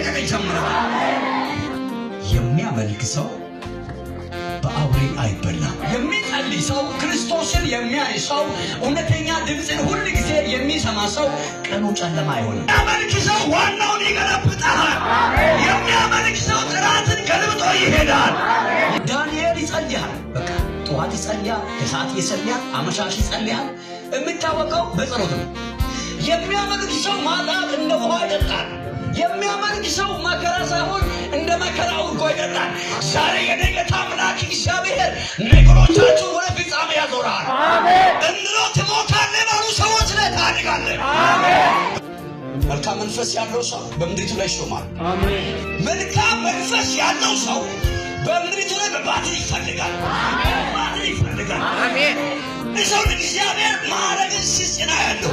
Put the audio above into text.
መለቀቅ ይጀምራል። የሚያመልክ ሰው በአውሬ አይበላም። የሚጸልይ ሰው ክርስቶስን የሚያይ ሰው እውነተኛ ድምፅን ሁል ጊዜ የሚሰማ ሰው ቀኑ ጨለማ አይሆንም። የሚያመልክ ሰው ዋናውን ይገለብጣል። የሚያመልክ ሰው ጥራትን ገልብጦ ይሄዳል። ዳንኤል ይጸልያል። በቃ ጠዋት ይጸልያል፣ ከሰዓት ይጸልያል፣ አመሻሽ ይጸልያል። የሚታወቀው በጸሎት ነው። የሚያመልክ ሰው ማታ እንደ ውሃ ይጠጣል። የሚያመልክ ሰው መከራ ሳይሆን እንደ መከራው እኮ ይጠጣል። ዛሬ የነገታ አምላክ እግዚአብሔር ነገሮቻችሁ ወደ ፍጻሜ ያዞራል። አሜን። እንሮ ትሞታለህ ባሉ ሰዎች ላይ ታድጋለህ። አሜን። መልካም መንፈስ ያለው ሰው በምድሪቱ ላይ ይሾማል። አሜን። መልካም መንፈስ ያለው ሰው በምድሪቱ ላይ በባትሪ ይፈልጋል። አሜን። ባትሪ ይፈልጋል። አሜን። ሰው እግዚአብሔር ማረግን ሲጽና ያለው